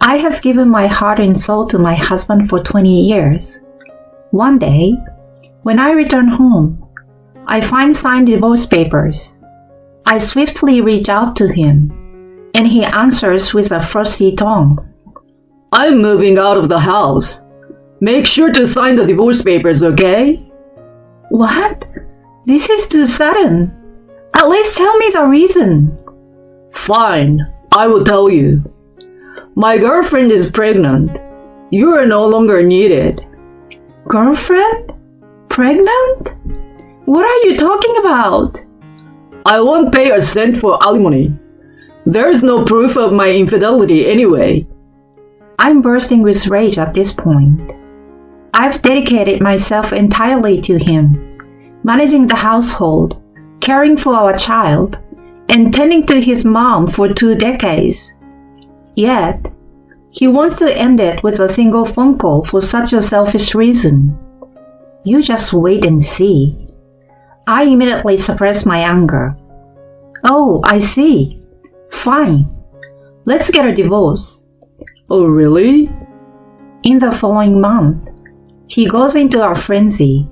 I have given my heart and soul to my husband for 20 years. One day, when I return home, I find signed divorce papers. I swiftly reach out to him, and he answers with a frosty tone. I'm moving out of the house. Make sure to sign the divorce papers, okay? What? This is too sudden. At least tell me the reason. Fine, I will tell you. My girlfriend is pregnant. You are no longer needed. Girlfriend? Pregnant? What are you talking about? I won't pay a cent for alimony. There is no proof of my infidelity anyway. I'm bursting with rage at this point. I've dedicated myself entirely to him, managing the household, caring for our child, and tending to his mom for 2 decades. Yet, he wants to end it with a single phone call for such a selfish reason. You just wait and see. I immediately suppress my anger. Oh, I see. Fine. Let's get a divorce. Oh, really? In the following month, he goes into a frenzy,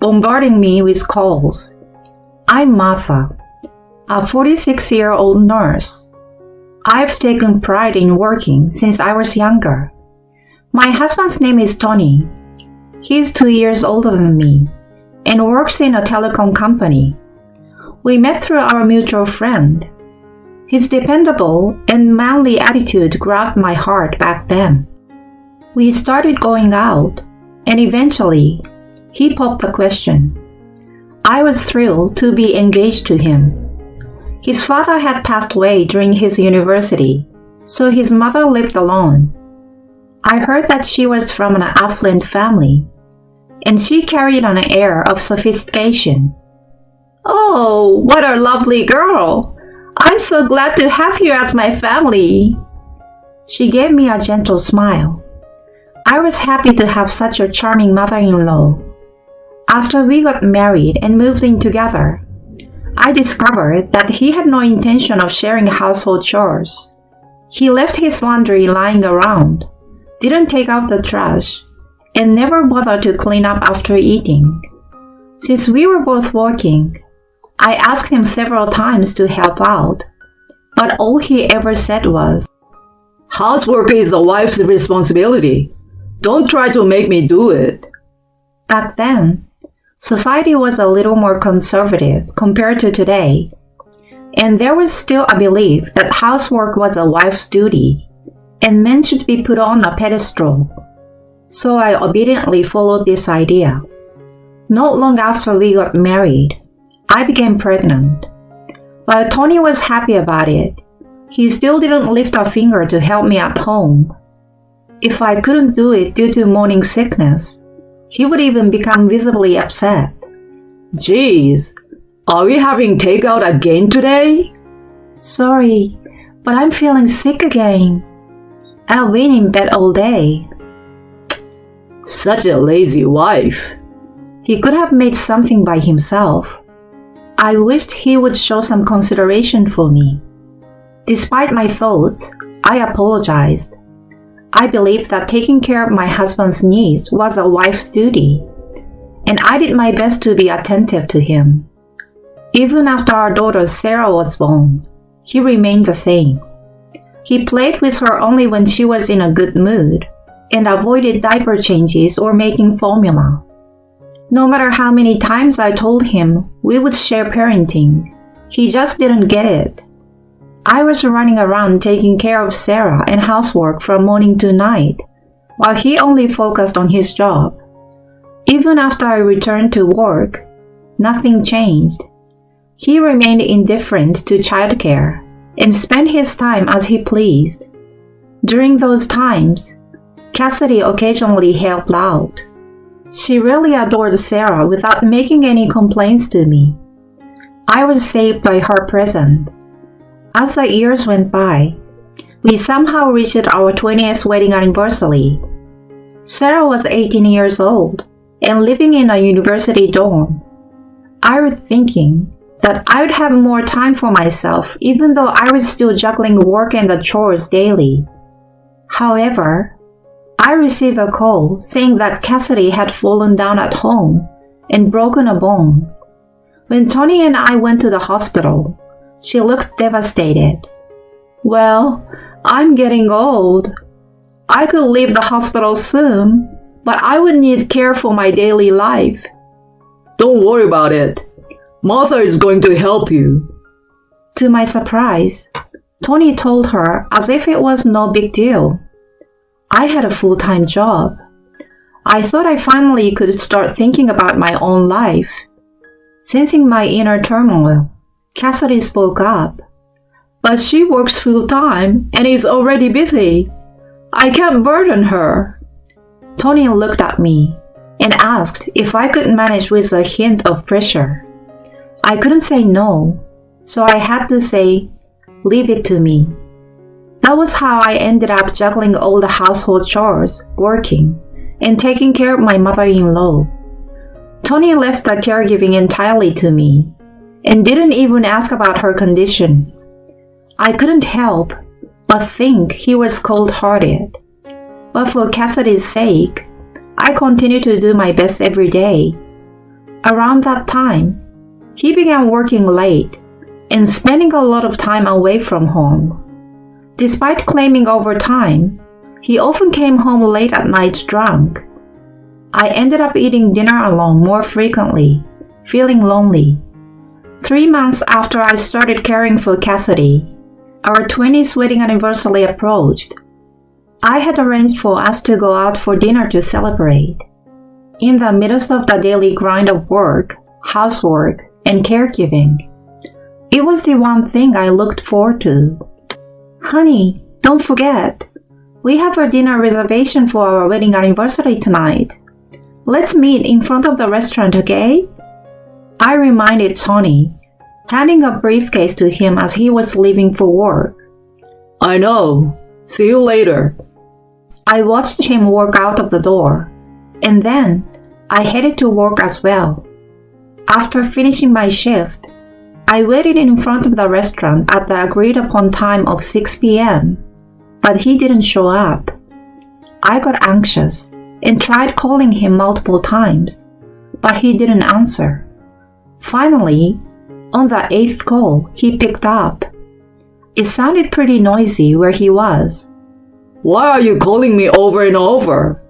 bombarding me with calls. I'm Martha, a 46-year-old nurse. I've taken pride in working since I was younger. My husband's name is Tony. He's 2 years older than me and works in a telecom company. We met through our mutual friend. His dependable and manly attitude grabbed my heart back then. We started going out, and eventually, he popped the question. I was thrilled to be engaged to him. His father had passed away during his university, so his mother lived alone. I heard that she was from an affluent family, and she carried an air of sophistication. Oh, what a lovely girl! I'm so glad to have you as my family. She gave me a gentle smile. I was happy to have such a charming mother-in-law. After we got married and moved in together, I discovered that he had no intention of sharing household chores. He left his laundry lying around, didn't take out the trash, and never bothered to clean up after eating. Since we were both working, I asked him several times to help out, but all he ever said was, Housework is a wife's responsibility. Don't try to make me do it. Back then, society was a little more conservative compared to today, and there was still a belief that housework was a wife's duty, and men should be put on a pedestal. So I obediently followed this idea. Not long after we got married, I became pregnant. While Tony was happy about it, he still didn't lift a finger to help me at home. If I couldn't do it due to morning sickness, he would even become visibly upset. Geez, are we having takeout again today? Sorry, but I'm feeling sick again. I've been in bed all day. Such a lazy wife. He could have made something by himself. I wished he would show some consideration for me. Despite my thoughts, I apologized. I believed that taking care of my husband's needs was a wife's duty, and I did my best to be attentive to him. Even after our daughter Sarah was born, he remained the same. He played with her only when she was in a good mood, and avoided diaper changes or making formula. No matter how many times I told him we would share parenting, he just didn't get it. I was running around taking care of Sarah and housework from morning to night, while he only focused on his job. Even after I returned to work, nothing changed. He remained indifferent to childcare and spent his time as he pleased. During those times, Cassidy occasionally helped out. She really adored Sarah without making any complaints to me. I was saved by her presence. As the years went by, we somehow reached our 20th wedding anniversary. Sarah was 18 years old and living in a university dorm. I was thinking that I would have more time for myself even though I was still juggling work and the chores daily. However, I received a call saying that Cassidy had fallen down at home and broken a bone. When Tony and I went to the hospital, she looked devastated. Well, I'm getting old. I could leave the hospital soon, but I would need care for my daily life. Don't worry about it. Martha is going to help you. To my surprise, Tony told her as if it was no big deal. I had a full-time job. I thought I finally could start thinking about my own life. Sensing my inner turmoil, Cassidy spoke up. But she works full-time and is already busy. I can't burden her. Tony looked at me and asked if I could manage with a hint of pressure. I couldn't say no, so I had to say, leave it to me. That was how I ended up juggling all the household chores, working, and taking care of my mother-in-law. Tony left the caregiving entirely to me and didn't even ask about her condition. I couldn't help but think he was cold-hearted. But for Cassidy's sake, I continued to do my best every day. Around that time, he began working late and spending a lot of time away from home. Despite claiming overtime, he often came home late at night drunk. I ended up eating dinner alone more frequently, feeling lonely. 3 months after I started caring for Cassidy, our 20th wedding anniversary approached. I had arranged for us to go out for dinner to celebrate. In the midst of the daily grind of work, housework, and caregiving, it was the one thing I looked forward to. Honey, don't forget, we have a dinner reservation for our wedding anniversary tonight. Let's meet in front of the restaurant, okay? I reminded Tony, handing a briefcase to him as he was leaving for work. I know. See you later. I watched him walk out of the door, and then I headed to work as well. After finishing my shift, I waited in front of the restaurant at the agreed-upon time of 6 p.m., but he didn't show up. I got anxious and tried calling him multiple times, but he didn't answer. Finally, on the 8th call, he picked up. It sounded pretty noisy where he was. Why are you calling me over and over?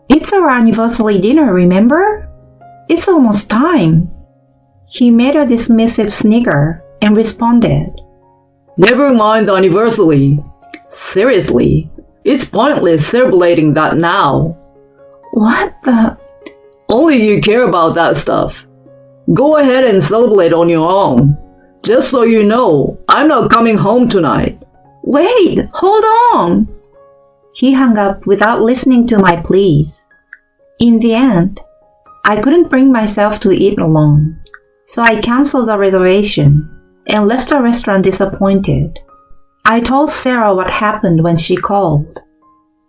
It's our anniversary dinner, remember? It's almost time. He made a dismissive snigger and responded. Never mind the anniversary. Seriously, it's pointless celebrating that now. What the? Only you care about that stuff. Go ahead and celebrate on your own. Just so you know, I'm not coming home tonight. Wait, hold on. He hung up without listening to my pleas. In the end, I couldn't bring myself to eat alone, so I canceled the reservation and left the restaurant disappointed. I told Sarah what happened when she called.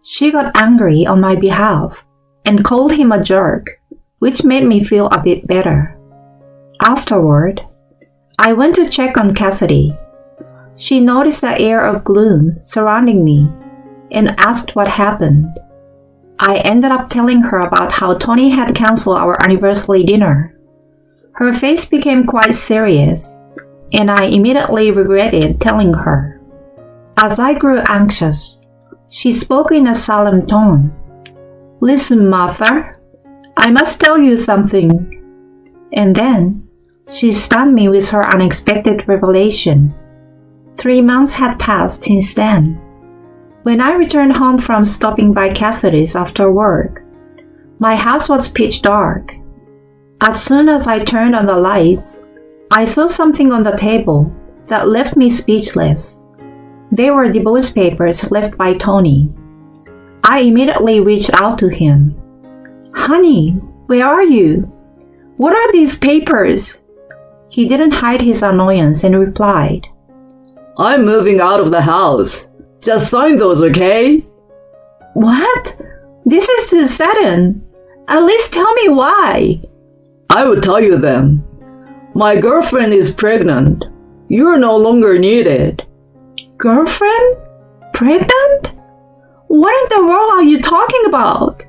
She got angry on my behalf and called him a jerk, which made me feel a bit better. Afterward, I went to check on Cassidy. She noticed the air of gloom surrounding me and asked what happened. I ended up telling her about how Tony had canceled our anniversary dinner. Her face became quite serious, and I immediately regretted telling her. As I grew anxious, she spoke in a solemn tone. Listen, Martha, I must tell you something. And then, she stunned me with her unexpected revelation. 3 months had passed since then. When I returned home from stopping by Cassidy's after work, my house was pitch dark. As soon as I turned on the lights, I saw something on the table that left me speechless. They were divorce papers left by Tony. I immediately reached out to him. Honey, where are you? What are these papers? He didn't hide his annoyance and replied, I'm moving out of the house. Just sign those, okay? What? This is too sudden. At least tell me why. I will tell you then. My girlfriend is pregnant. You are no longer needed. Girlfriend? Pregnant? you talking about?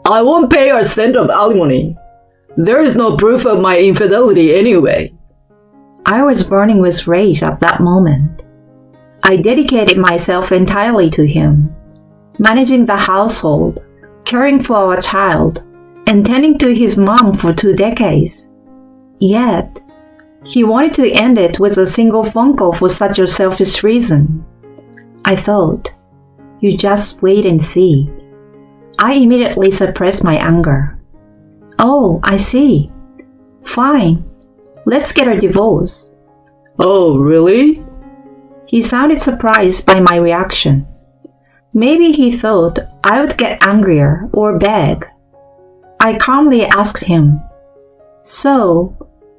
I won't pay a cent of alimony. There is no proof of my infidelity anyway. I was burning with rage at that moment. I dedicated myself entirely to him, managing the household, caring for our child, and tending to his mom for 2 decades. Yet, he wanted to end it with a single phone call for such a selfish reason. I thought, you just wait and see. I immediately suppressed my anger. Oh, I see. Fine. Let's get a divorce. Oh, really? He sounded surprised by my reaction. Maybe he thought I would get angrier or beg. I calmly asked him, So,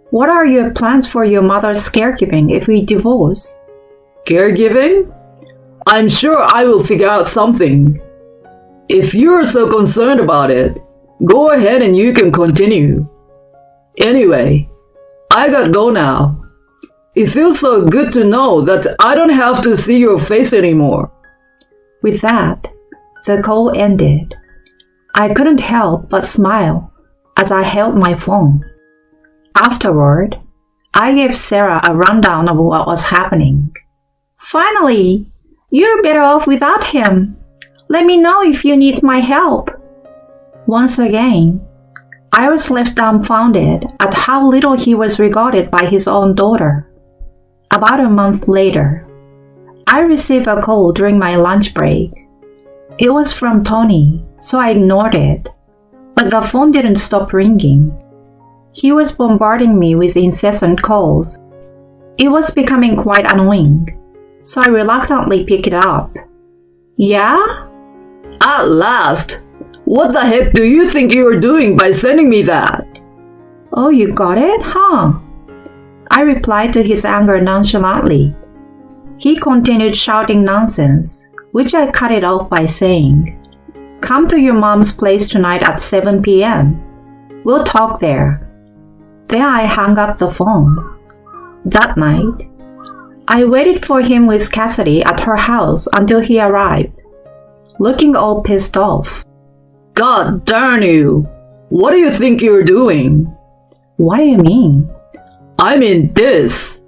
what are your plans for your mother's caregiving if we divorce? Caregiving? I'm sure I will figure out something. If you're so concerned about it, go ahead and you can continue. Anyway, I gotta go now. It feels so good to know that I don't have to see your face anymore. With that, the call ended. I couldn't help but smile as I held my phone. Afterward, I gave Sarah a rundown of what was happening. Finally, you're better off without him. Let me know if you need my help. Once again, I was left dumbfounded at how little he was regarded by his own daughter. About a month later, I received a call during my lunch break. It was from Tony, so I ignored it, but the phone didn't stop ringing. He was bombarding me with incessant calls. It was becoming quite annoying, so I reluctantly picked it up. Yeah? At last! What the heck do you think you're doing by sending me that? Oh, you got it, huh? I replied to his anger nonchalantly. He continued shouting nonsense, which I cut it off by saying, Come to your mom's place tonight at 7 p.m. We'll talk there. Then I hung up the phone. That night, I waited for him with Cassidy at her house until he arrived, looking all pissed off. God darn you! What do you think you're doing? What do you mean? I mean this.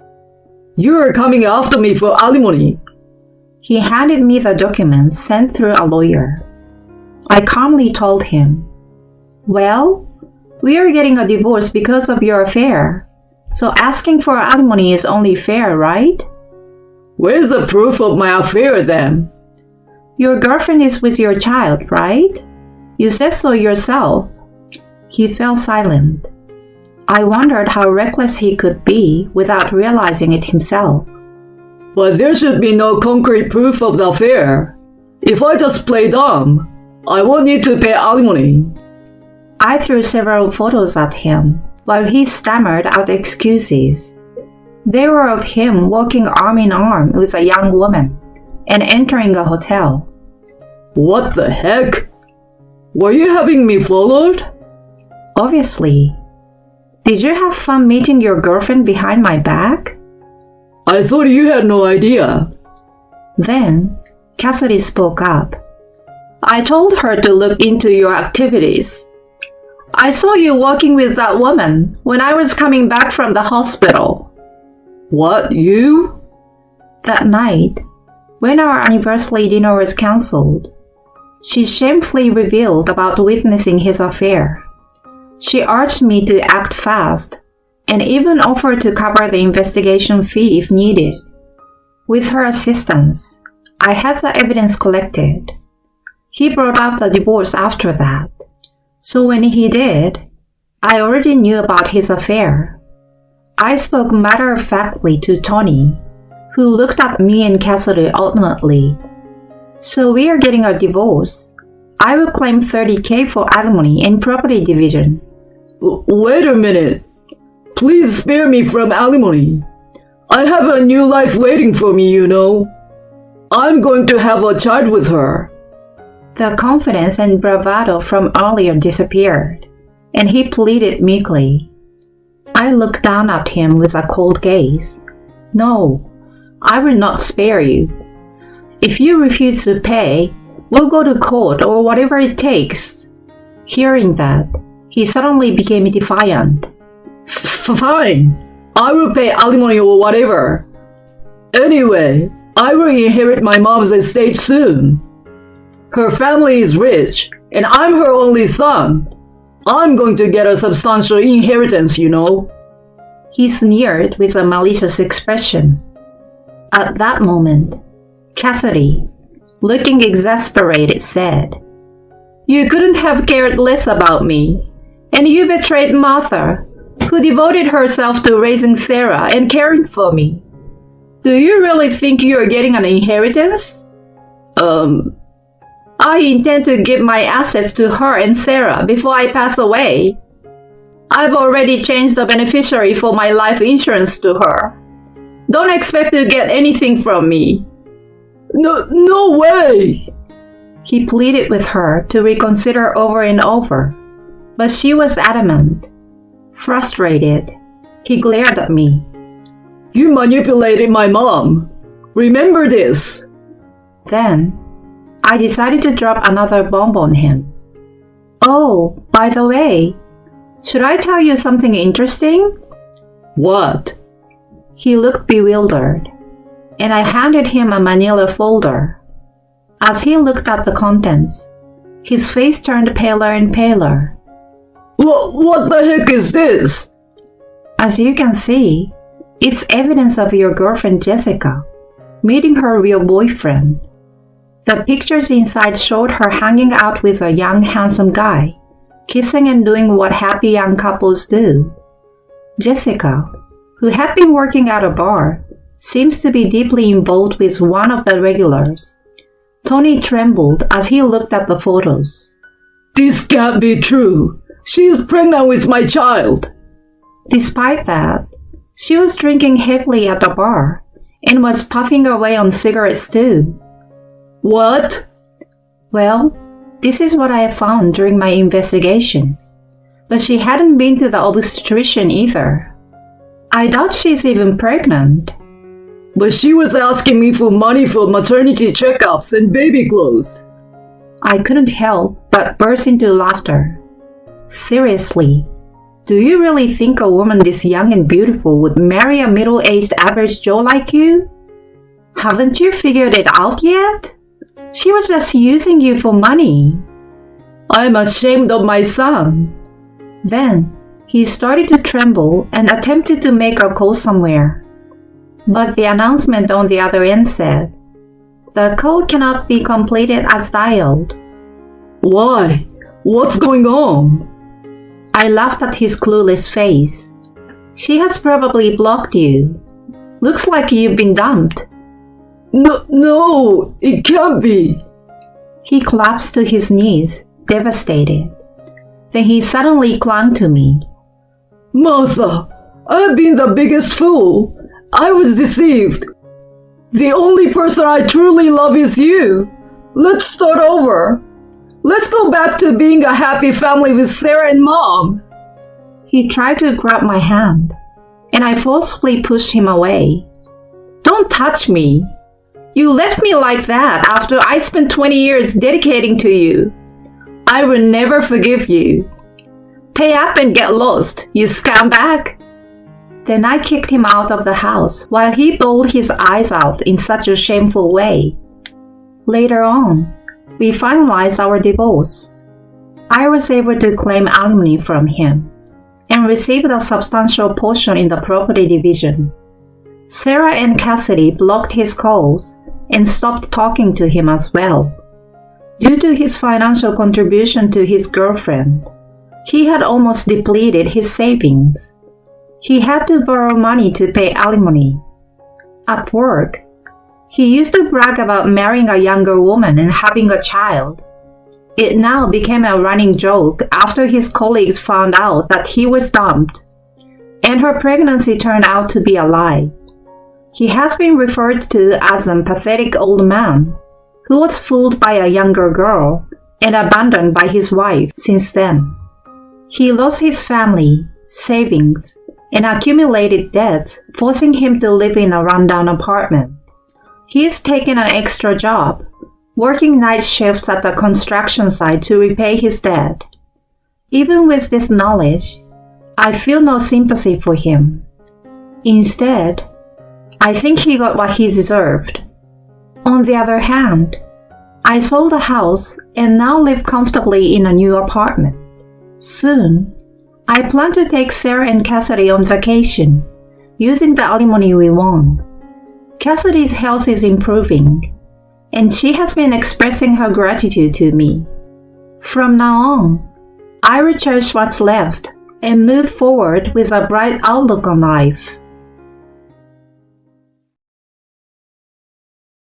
You're coming after me for alimony. He handed me the documents sent through a lawyer. I calmly told him, Well, we are getting a divorce because of your affair, so asking for alimony is only fair, right? Where's the proof of my affair then? Your girlfriend is with your child, right? You said so yourself. He fell silent. I wondered how reckless he could be without realizing it himself. But there should be no concrete proof of the affair. If I just play dumb, I won't need to pay alimony. I threw several photos at him while he stammered out excuses. They were of him walking arm in arm with a young woman and entering a hotel. What the heck? Were you having me followed? Obviously. Did you have fun meeting your girlfriend behind my back? I thought you had no idea. Then, Cassidy spoke up. I told her to look into your activities. I saw you walking with that woman when I was coming back from the hospital. What, you? That night, when our anniversary dinner was cancelled, she shamefully revealed about witnessing his affair. She urged me to act fast and even offered to cover the investigation fee if needed. With her assistance, I had the evidence collected. He brought up the divorce after that. So when he did, I already knew about his affair. I spoke matter-of-factly to Tony, who looked at me and Cassidy alternately. So we are getting a divorce. I will claim $30,000 for alimony and property division. Wait a minute. Please spare me from alimony. I have a new life waiting for me, you know. I'm going to have a child with her. The confidence and bravado from earlier disappeared, and he pleaded meekly. I looked down at him with a cold gaze. No, I will not spare you. If you refuse to pay, We'll go to court or whatever it takes." Hearing that, he suddenly became defiant. Fine. I will pay alimony or whatever. Anyway, I will inherit my mom's estate soon. Her family is rich, and I'm her only son. I'm going to get a substantial inheritance, you know. He sneered with a malicious expression. At that moment, Cassidy, looking exasperated, said, "You couldn't have cared less about me, and you betrayed Martha, who devoted herself to raising Sarah and caring for me. Do you really think you're getting an inheritance?" "I intend to give my assets to her and Sarah before I pass away. I've already changed the beneficiary for my life insurance to her. Don't expect to get anything from me." No way! He pleaded with her to reconsider over and over, but she was adamant. Frustrated, he glared at me. "You manipulated my mom. Remember this." Then, I decided to drop another bomb on him. "Oh, by the way, should I tell you something interesting?" "What?" He looked bewildered, and I handed him a manila folder. As he looked at the contents, his face turned paler and paler. What the heck is this?" "As you can see, it's evidence of your girlfriend Jessica meeting her real boyfriend. The pictures inside showed her hanging out with a young, handsome guy, kissing and doing what happy young couples do. Jessica, who had been working at a bar, seems to be deeply involved with one of the regulars." Tony trembled as he looked at the photos. "This can't be true. She's pregnant with my child." Despite that, she was drinking heavily at the bar and was puffing away on cigarettes too. "What?" "Well, this is what I found during my investigation. But she hadn't been to the obstetrician either. I doubt she's even pregnant." "But she was asking me for money for maternity checkups and baby clothes." I couldn't help but burst into laughter. "Seriously, do you really think a woman this young and beautiful would marry a middle-aged average Joe like you? Haven't you figured it out yet? She was just using you for money." "I'm ashamed of my son." Then he started to tremble and attempted to make a call somewhere. But the announcement on the other end said, "The call cannot be completed as dialed." "Why? What's going on?" I laughed at his clueless face. "She has probably blocked you. Looks like you've been dumped." No, it can't be." He collapsed to his knees, devastated. Then he suddenly clung to me. "Martha, I've been the biggest fool. I was deceived. The only person I truly love is you. Let's start over. Let's go back to being a happy family with Sarah and Mom." He tried to grab my hand, and I forcefully pushed him away. "Don't touch me. You left me like that after I spent 20 years dedicating to you. I will never forgive you. Pay up and get lost, you scumbag." Then I kicked him out of the house while he bawled his eyes out in such a shameful way. Later on, we finalized our divorce. I was able to claim alimony from him and received a substantial portion in the property division. Sarah and Cassidy blocked his calls and stopped talking to him as well. Due to his financial contribution to his girlfriend, he had almost depleted his savings. He had to borrow money to pay alimony. At work, he used to brag about marrying a younger woman and having a child. It now became a running joke after his colleagues found out that he was dumped, and her pregnancy turned out to be a lie. He has been referred to as a pathetic old man who was fooled by a younger girl and abandoned by his wife since then. He lost his family, savings, and accumulated debts, forcing him to live in a rundown apartment. He's taken an extra job, working night shifts at the construction site to repay his debt. Even with this knowledge, I feel no sympathy for him. Instead, I think he got what he deserved. On the other hand, I sold a house and now live comfortably in a new apartment. Soon, I plan to take Sarah and Cassidy on vacation, using the alimony we won. Cassidy's health is improving, and she has been expressing her gratitude to me. From now on, I will cherish what's left and move forward with a bright outlook on life.